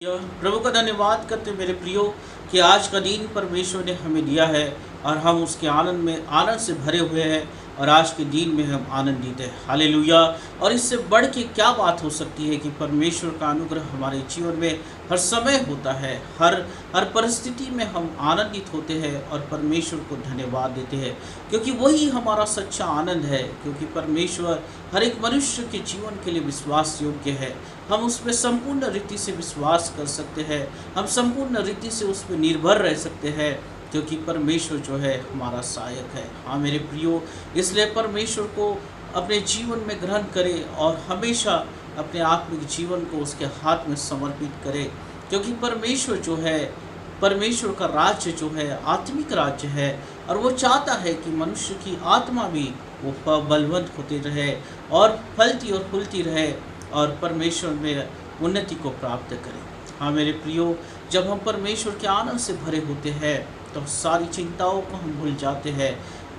प्रभु का धन्यवाद करते मेरे प्रियो कि आज का दिन परमेश्वर ने हमें दिया है और हम उसके आनंद से भरे हुए हैं और आज के दिन में हम आनंदित हैं। हालेलुया। और इससे बढ़ के क्या बात हो सकती है कि परमेश्वर का अनुग्रह हमारे जीवन में हर समय होता है, हर परिस्थिति में हम आनंदित होते हैं और परमेश्वर को धन्यवाद देते हैं, क्योंकि वही हमारा सच्चा आनंद है। क्योंकि परमेश्वर हर एक मनुष्य के जीवन के लिए विश्वास योग्य है। हम उस पर संपूर्ण रीति से विश्वास कर सकते हैं, हम संपूर्ण रीति से उस पर निर्भर रह सकते हैं, क्योंकि परमेश्वर जो है हमारा सहायक है। हाँ मेरे प्रियो, इसलिए परमेश्वर को अपने जीवन में ग्रहण करें और हमेशा अपने आत्मिक जीवन को उसके हाथ में समर्पित करें, क्योंकि परमेश्वर जो है, परमेश्वर का राज्य जो है आत्मिक राज्य है और वो चाहता है कि मनुष्य की आत्मा भी वो बलवंत होती रहे और फलती और फूलती रहे और परमेश्वर में उन्नति को प्राप्त करें। हाँ मेरे प्रियो, जब हम परमेश्वर के आनंद से भरे होते हैं तो सारी चिंताओं को हम भूल जाते हैं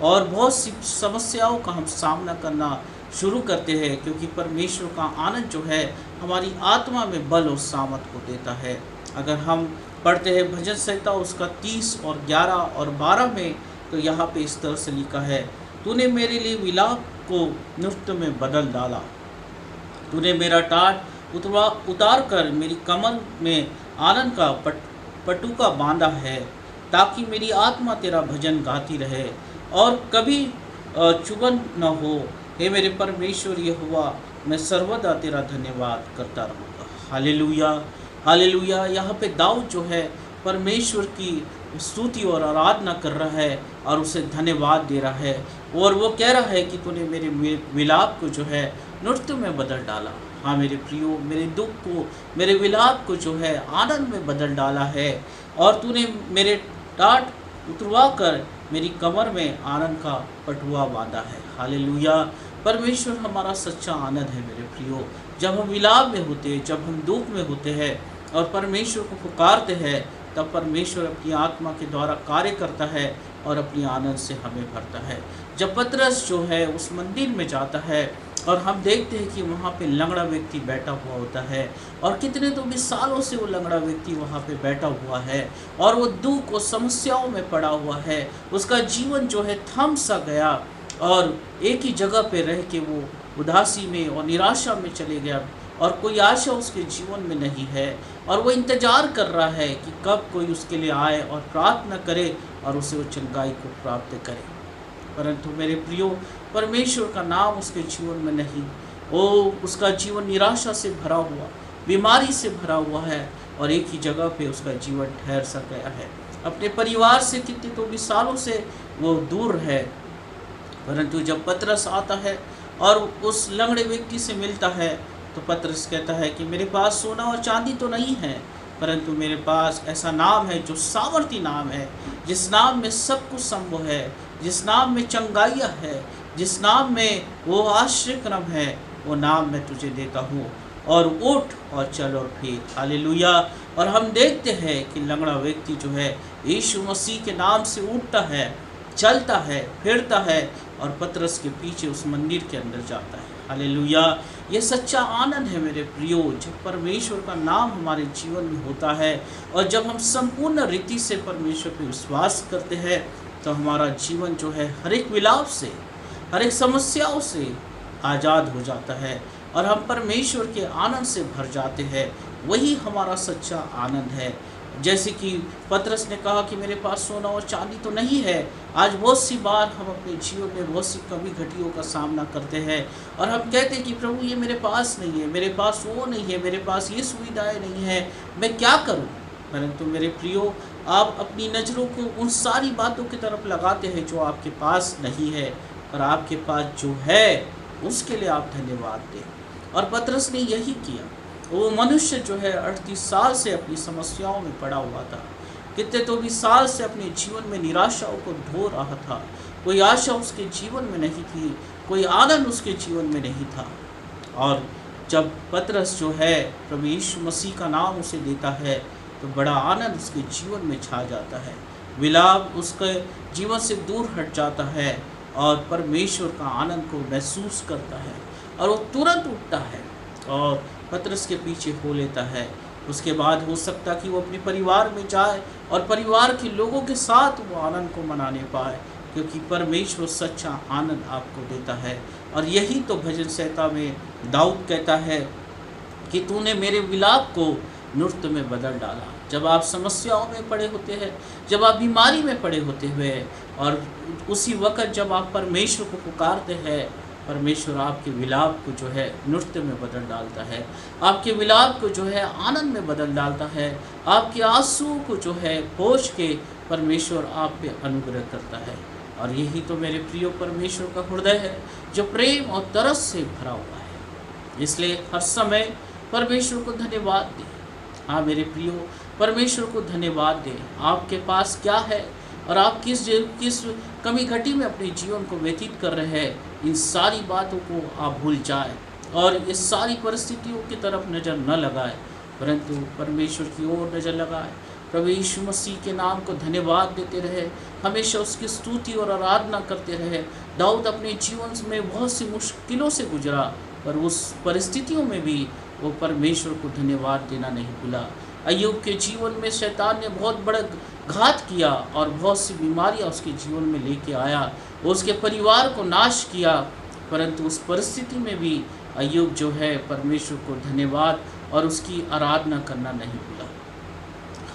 और बहुत सी समस्याओं का हम सामना करना शुरू करते हैं, क्योंकि परमेश्वर का आनंद जो है हमारी आत्मा में बल और सामर्थ को देता है। अगर हम पढ़ते हैं भजन संहिता उसका 30 और 11 और 12 में, तो यहाँ पे इस तरह से लिखा है, तूने मेरे लिए विलाप को नृत्य में बदल डाला, तूने मेरा टाट उतार कर मेरी कमर में आनंद का पटुका बांधा है, ताकि मेरी आत्मा तेरा भजन गाती रहे और कभी चुगन न हो। हे मेरे परमेश्वर यहोवा, मैं सर्वदा तेरा धन्यवाद करता रहूँगा। Hallelujah, hallelujah. यहाँ पे दाऊद जो है परमेश्वर की स्तुति और आराधना कर रहा है और उसे धन्यवाद दे रहा है और वो कह रहा है कि तूने मेरे विलाप को जो है नृत्य में बदल डाला। हाँ मेरे प्रियो, मेरे दुख को, मेरे विलाप को जो है आनंद में बदल डाला है और तूने मेरे टाट उतरवा कर मेरी कमर में आनंद का पटुआ बांधा है। हालेलुया। परमेश्वर हमारा सच्चा आनंद है मेरे प्रियो। जब हम विलाप में होते हैं, जब हम दुख में होते हैं और परमेश्वर को पुकारते हैं, तब परमेश्वर अपनी आत्मा के द्वारा कार्य करता है और अपनी आनंद से हमें भरता है। जब पतरस जो है उस मंदिर में जाता है और हम देखते हैं कि वहाँ पे लंगड़ा व्यक्ति बैठा हुआ होता है और कितने तो भी सालों से वो लंगड़ा व्यक्ति वहाँ पे बैठा हुआ है और वो दुख और समस्याओं में पड़ा हुआ है। उसका जीवन जो है थम सा गया और एक ही जगह पे रह के वो उदासी में और निराशा में चले गया और कोई आशा उसके जीवन में नहीं है और वो इंतज़ार कर रहा है कि कब कोई उसके लिए आए और प्रार्थना करे और उसे वो चंगाई को प्राप्त करे। परंतु मेरे प्रियो, परमेश्वर का नाम उसके जीवन में नहीं, वो उसका जीवन निराशा से भरा हुआ, बीमारी से भरा हुआ है और एक ही जगह पे उसका जीवन ठहर सा गया है। अपने परिवार से कितने तो भी सालों से वो दूर है। परंतु जब पतरस आता है और उस लंगड़े व्यक्ति से मिलता है, तो पतरस कहता है कि मेरे पास सोना और चांदी तो नहीं है, परंतु मेरे पास ऐसा नाम है जो सामर्थी नाम है, जिस नाम में सब कुछ संभव है, जिस नाम में चंगाइया है, जिस नाम में वो आश्रय क्रम है, वो नाम मैं तुझे देता हूँ और उठ और चल और फिर। हालेलुया। और हम देखते हैं कि लंगड़ा व्यक्ति जो है यीशु मसीह के नाम से उठता है, चलता है, फिरता है और पतरस के पीछे उस मंदिर के अंदर जाता है। हालेलुया। ये सच्चा आनंद है मेरे प्रियो, जब परमेश्वर का नाम हमारे जीवन में होता है और जब हम संपूर्ण रीति से परमेश्वर पर विश्वास करते हैं, तो हमारा जीवन जो है हर एक विलाप से, हर एक समस्याओं से आज़ाद हो जाता है और हम परमेश्वर के आनंद से भर जाते हैं। वही हमारा सच्चा आनंद है। जैसे कि पतरस ने कहा कि मेरे पास सोना और चांदी तो नहीं है। आज बहुत सी बार हम अपने जीवन में बहुत सी कमी घटियों का सामना करते हैं और हम कहते हैं कि प्रभु ये मेरे पास नहीं है, मेरे पास वो नहीं है, मेरे पास ये सुविधाएं नहीं है, मैं क्या करूं। परंतु मेरे प्रियो, आप अपनी नज़रों को उन सारी बातों की तरफ लगाते हैं जो आपके पास नहीं है, और आपके पास जो है उसके लिए आप धन्यवाद दें। और पतरस ने यही किया। वो मनुष्य जो है 38 साल से अपनी समस्याओं में पड़ा हुआ था, कितने तो भी साल से अपने जीवन में निराशाओं को ढो रहा था। कोई आशा उसके जीवन में नहीं थी, कोई आनंद उसके जीवन में नहीं था। और जब पतरस जो है प्रभु यीशु मसीह का नाम उसे देता है, तो बड़ा आनंद उसके जीवन में छा जाता है। विलाप उसके जीवन से दूर हट जाता है और परमेश्वर का आनंद को महसूस करता है और वो तुरंत उठता है और पतरस के पीछे हो लेता है उसके बाद हो सकता कि वो अपने परिवार में जाए और परिवार के लोगों के साथ वो आनंद को मनाने पाए, क्योंकि परमेश्वर सच्चा आनंद आपको देता है। और यही तो भजन संहिता में दाऊद कहता है कि तूने मेरे विलाप को नृत्य में बदल डाला। जब आप समस्याओं में पड़े होते हैं, जब आप बीमारी में पड़े होते हुए, और उसी वक्त जब आप परमेश्वर को पुकारते हैं, परमेश्वर आपके विलाप को जो है नृत्य में बदल डालता है, आपके विलाप को जो है आनंद में बदल डालता है, आपके आंसू को जो है पोंछ के परमेश्वर आप पे अनुग्रह करता है। और यही तो मेरे प्रिय परमेश्वर का हृदय है, जो प्रेम और तरस से भरा हुआ है। इसलिए हर समय परमेश्वर को धन्यवाद दें। हाँ मेरे प्रियो, परमेश्वर को धन्यवाद दें। आपके पास क्या है और आप किस कमी घटी में अपने जीवन को व्यतीत कर रहे हैं, इन सारी बातों को आप भूल जाए और ये सारी परिस्थितियों की तरफ नज़र न लगाए, परंतु परमेश्वर की ओर नज़र लगाए। प्रभु यीशु मसीह के नाम को धन्यवाद देते रहे, हमेशा उसकी स्तुति और आराधना करते रहे। दाऊद अपने जीवन में बहुत सी मुश्किलों से गुजरा, पर उस परिस्थितियों में भी वो परमेश्वर को धन्यवाद देना नहीं भूला। अय्यूब के जीवन में शैतान ने बहुत बड़ा घात किया और बहुत सी बीमारियां उसके जीवन में लेके आया, वो उसके परिवार को नाश किया, परंतु उस परिस्थिति में भी अय्यूब जो है परमेश्वर को धन्यवाद और उसकी आराधना करना नहीं भूला।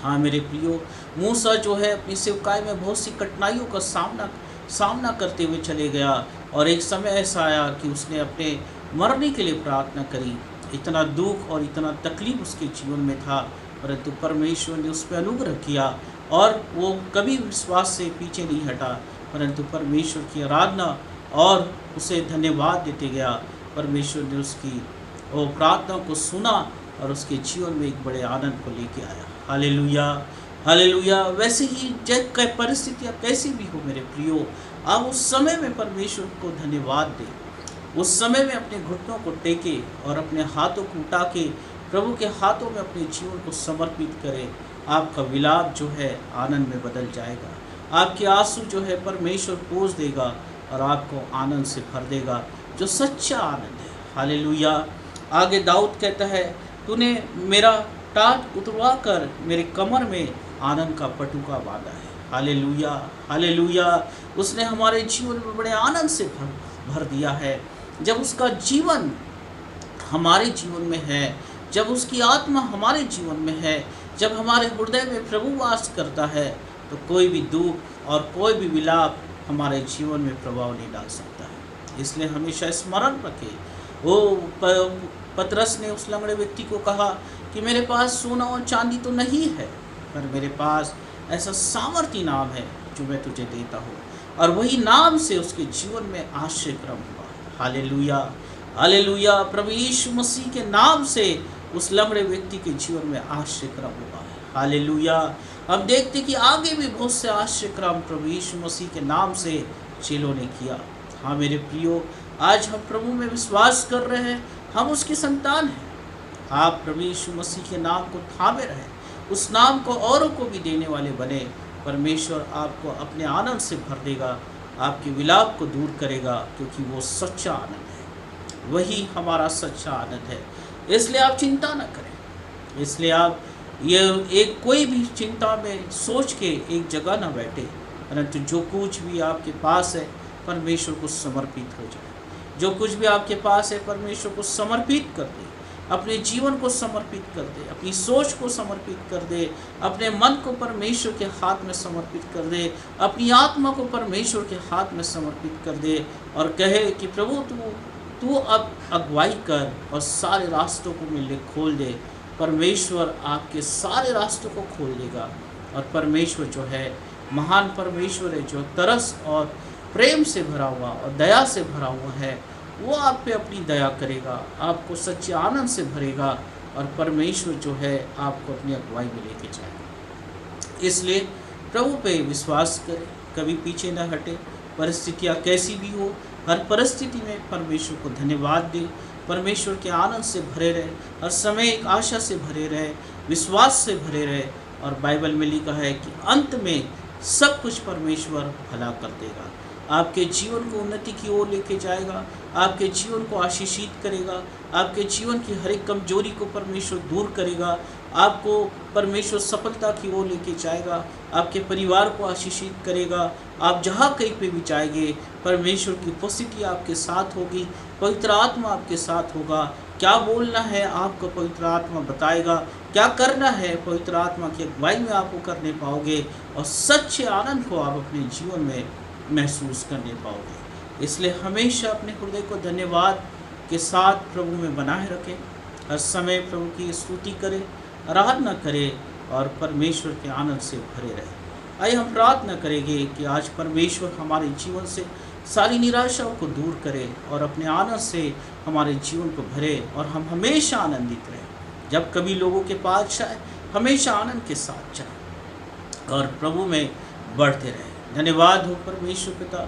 हाँ मेरे प्रियो, मूसा जो है अपनी सेवकाई में बहुत सी कठिनाइयों का सामना करते हुए चले गया, और एक समय ऐसा आया कि उसने अपने मरने के लिए प्रार्थना करी। इतना दुख और इतना तकलीफ उसके जीवन में था, परंतु परमेश्वर ने उस पर अनुग्रह किया और वो कभी विश्वास से पीछे नहीं हटा, परंतु परमेश्वर की आराधना और उसे धन्यवाद देते गया। परमेश्वर ने उसकी वो प्रार्थना को सुना और उसके जीवन में एक बड़े आनंद को लेके आया। Hallelujah, hallelujah. वैसे ही जब परिस्थितियाँ कैसी भी हो मेरे प्रियो, आप उस समय में परमेश्वर को धन्यवाद दें। उस समय में अपने घुटनों को टेके और अपने हाथों को उठा के प्रभु के हाथों में अपने जीवन को समर्पित करें। आपका विलाप जो है आनंद में बदल जाएगा, आपके आंसू जो है परमेश्वर पोंछ देगा और आपको आनंद से भर देगा, जो सच्चा आनंद है। हालेलुया। आगे दाऊद कहता है, तूने मेरा टाट उतरवा कर मेरे कमर में आनंद का पटुका बांधा है। Hallelujah, hallelujah. उसने हमारे जीवन में बड़े आनंद से भर दिया है। जब उसका जीवन हमारे जीवन में है, जब उसकी आत्मा हमारे जीवन में है, जब हमारे हृदय में प्रभु वास करता है, तो कोई भी दुख और कोई भी विलाप हमारे जीवन में प्रभाव नहीं डाल सकता है। इसलिए हमेशा स्मरण रखें। वो पतरस ने उस लंगड़े व्यक्ति को कहा कि मेरे पास सोना और चांदी तो नहीं है, पर मेरे पास ऐसा सामर्थी नाम है जो मैं तुझे देता हूँ, और वही नाम से उसके जीवन में आश्चर्य क्रम हुआ। Hallelujah, hallelujah. प्रभु यीशु मसीह के नाम से उस लंगड़े व्यक्ति के जीवन में आश्चर्य क्रम हुआ है। हालेलुया। हम देखते कि आगे भी बहुत से आश्चर्य क्रम प्रभु यीशु मसीह के नाम से चेलों ने किया। हाँ मेरे प्रियो, आज हम प्रभु में विश्वास कर रहे हैं, हम उसकी संतान हैं। आप प्रभु यीशु मसीह के नाम को थामे रहें, उस नाम को औरों को भी देने वाले बने। परमेश्वर आपको अपने आनंद से भर देगा, आपके विलाप को दूर करेगा, क्योंकि वो सच्चा आनंद है, वही हमारा सच्चा आनंद है। इसलिए आप चिंता न करें, इसलिए आप ये एक कोई भी चिंता में सोच के एक जगह न बैठे, परंतु जो कुछ भी आपके पास है परमेश्वर को समर्पित हो जाए। जो कुछ भी आपके पास है परमेश्वर को समर्पित कर दे, अपने जीवन को समर्पित कर दे, अपनी सोच को समर्पित कर दे, अपने मन को परमेश्वर के हाथ में समर्पित कर दे, अपनी आत्मा को परमेश्वर के हाथ में समर्पित कर दे, और कहे कि प्रभु तू अब अगुवाई कर और सारे रास्तों को मिले खोल दे। परमेश्वर आपके सारे रास्तों को खोल देगा, और परमेश्वर जो है महान परमेश्वर है, जो तरस और प्रेम से भरा हुआ और दया से भरा हुआ है, वो आप पे अपनी दया करेगा, आपको सच्चे आनंद से भरेगा, और परमेश्वर जो है आपको अपनी अगुवाई में लेके जाएगा। इसलिए प्रभु पे विश्वास करें, कभी पीछे न हटे। परिस्थितियाँ कैसी भी हो, हर परिस्थिति में परमेश्वर को धन्यवाद दें, परमेश्वर के आनंद से भरे रहे, हर समय एक आशा से भरे रहे, विश्वास से भरे रहे। और बाइबल में लिखा है कि अंत में सब कुछ परमेश्वर भला कर देगा। आपके जीवन को उन्नति की ओर लेके जाएगा, आपके जीवन को आशीषित करेगा, आपके जीवन की हर एक कमजोरी को परमेश्वर दूर करेगा, आपको परमेश्वर सफलता की ओर लेके जाएगा, आपके परिवार को आशीषित करेगा। आप जहाँ कहीं पे भी जाएंगे परमेश्वर की उपस्थिति आपके साथ होगी, पवित्र आत्मा आपके साथ होगा। क्या बोलना है आपको पवित्र आत्मा बताएगा, क्या करना है पवित्र आत्मा की अगुवाई में आपको करने पाओगे, और सच्चे आनंद को आप अपने जीवन में महसूस करने पाओगे। इसलिए हमेशा अपने हृदय को धन्यवाद के साथ प्रभु में बनाए रखें, हर समय प्रभु की स्तुति करें, आराधना करें और परमेश्वर के आनंद से भरे रहें। आइए हम प्रार्थना करेंगे कि आज परमेश्वर हमारे जीवन से सारी निराशाओं को दूर करे और अपने आनंद से हमारे जीवन को भरे और हम हमेशा आनंदित रहें। जब कभी लोगों के पास जाए हमेशा आनंद के साथ जाए और प्रभु में बढ़ते रहें। धन्यवाद हो परमेश्वर पिता,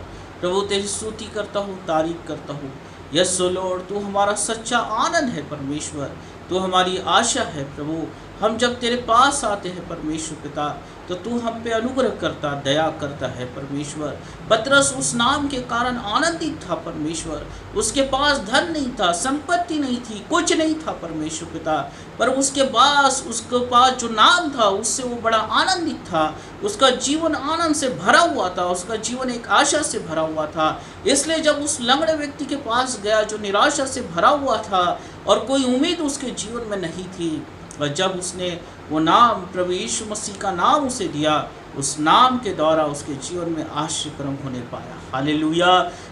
प्रभु तेरी स्तुति करता हूँ, तारीफ करता हूँ। यस लॉर्ड, तू हमारा सच्चा आनंद है परमेश्वर, तू हमारी आशा है प्रभु। हम जब तेरे पास आते हैं परमेश्वर पिता तो तू हम पे अनुग्रह करता, दया करता है परमेश्वर। पतरस उस नाम के कारण आनंदित था परमेश्वर। उसके पास धन नहीं था, संपत्ति नहीं थी, कुछ नहीं था परमेश्वर पिता, पर उसके पास जो नाम था उससे वो बड़ा आनंदित था। उसका जीवन आनंद से भरा हुआ था, उसका जीवन एक आशा से भरा हुआ था। इसलिए जब उस लंगड़े व्यक्ति के पास गया जो निराशा से भरा हुआ था और कोई उम्मीद उसके जीवन में नहीं थी, और जब उसने वो नाम प्रभु यीशु मसीह का नाम उसे दिया, उस नाम के द्वारा उसके जीवन में आश्चर्यक्रम होने पाया। हालेलुया।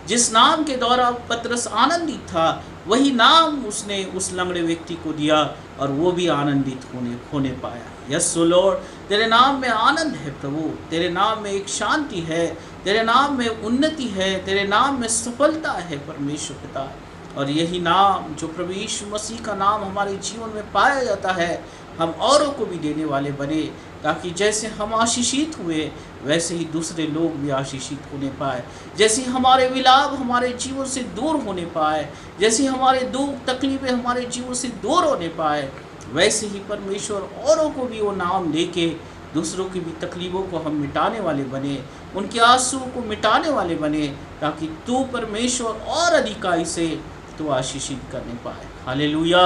जिस नाम के द्वारा पतरस आनंदित था वही नाम उसने उस लंगड़े व्यक्ति को दिया और वो भी आनंदित होने पाया। यस लॉर्ड, तेरे नाम में आनंद है प्रभु, तेरे नाम में एक शांति है, तेरे नाम में उन्नति है, तेरे नाम में सफलता है परमेश्वर पिता। और यही नाम जो प्रभु यीशु मसीह का नाम हमारे जीवन में पाया जाता है, हम औरों को भी देने वाले बने, ताकि जैसे हम आशीषित हुए वैसे ही दूसरे लोग भी आशीषित होने पाए। जैसे हमारे विलाप हमारे जीवन से दूर होने पाए, जैसे हमारे दुख तकलीफें हमारे जीवन से दूर होने पाए, वैसे ही परमेश्वर औरों को भी वो नाम लेके दूसरों की भी तकलीफ़ों को हम मिटाने वाले बने, उनके आंसुओं को मिटाने वाले बने, ताकि तू परमेश्वर और अधिकाई से तू आशीषित करने पाए। Hallelujah,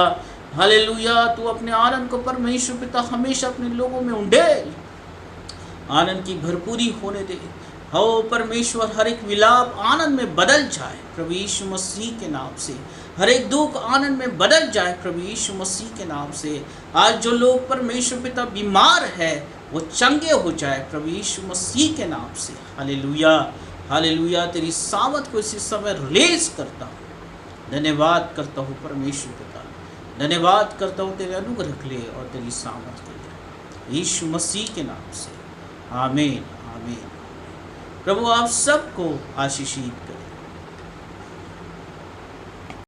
hallelujah. तू अपने आनंद को परमेश्वर पिता हमेशा अपने लोगों में उंडेल, आनंद की भरपूरी होने दे। हो परमेश्वर, हर एक विलाप आनंद में बदल जाए प्रभु यीशु मसीह के नाम से। हर एक दुख आनंद में बदल जाए प्रभु यीशु मसीह के नाम से। आज जो लोग परमेश्वर पिता बीमार है वो चंगे हो जाए प्रभु यीशु मसीह के नाम से। Hallelujah, hallelujah. तेरी सामर्थ को इसी समय रिलीज करता हूँ। धन्यवाद करता हूँ परमेश्वर पिता, धन्यवाद करता हूँ तेरे अनुग्रह के लिए और तेरी सामर्थ के लिए, यीशु मसीह के नाम से। आमीन, आमीन। प्रभु आप सबको आशीषित करें।